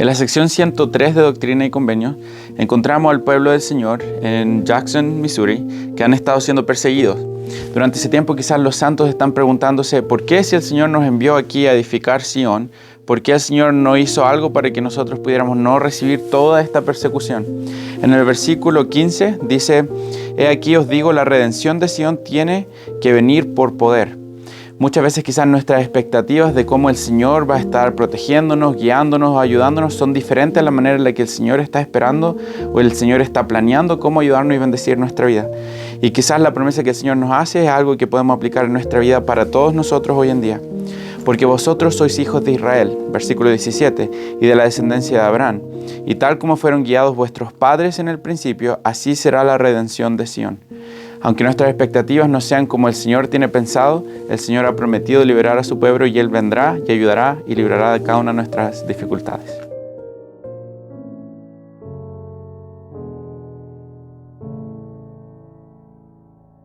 En la sección 103 de Doctrina y Convenios, encontramos al pueblo del Señor en Jackson, Missouri, que han estado siendo perseguidos. Durante ese tiempo quizás los santos están preguntándose ¿por qué si el Señor nos envió aquí a edificar Sion? ¿Por qué el Señor no hizo algo para que nosotros pudiéramos no recibir toda esta persecución? En el versículo 15 dice: He aquí os digo, la redención de Sion tiene que venir por poder. Muchas veces quizás nuestras expectativas de cómo el Señor va a estar protegiéndonos, guiándonos, ayudándonos son diferentes a la manera en la que el Señor está esperando o el Señor está planeando cómo ayudarnos y bendecir nuestra vida. Y quizás la promesa que el Señor nos hace es algo que podemos aplicar en nuestra vida para todos nosotros hoy en día. Porque vosotros sois hijos de Israel, versículo 17, y de la descendencia de Abraham. Y tal como fueron guiados vuestros padres en el principio, así será la redención de Sion. Aunque nuestras expectativas no sean como el Señor tiene pensado, el Señor ha prometido liberar a su pueblo y Él vendrá y ayudará y librará de cada una de nuestras dificultades.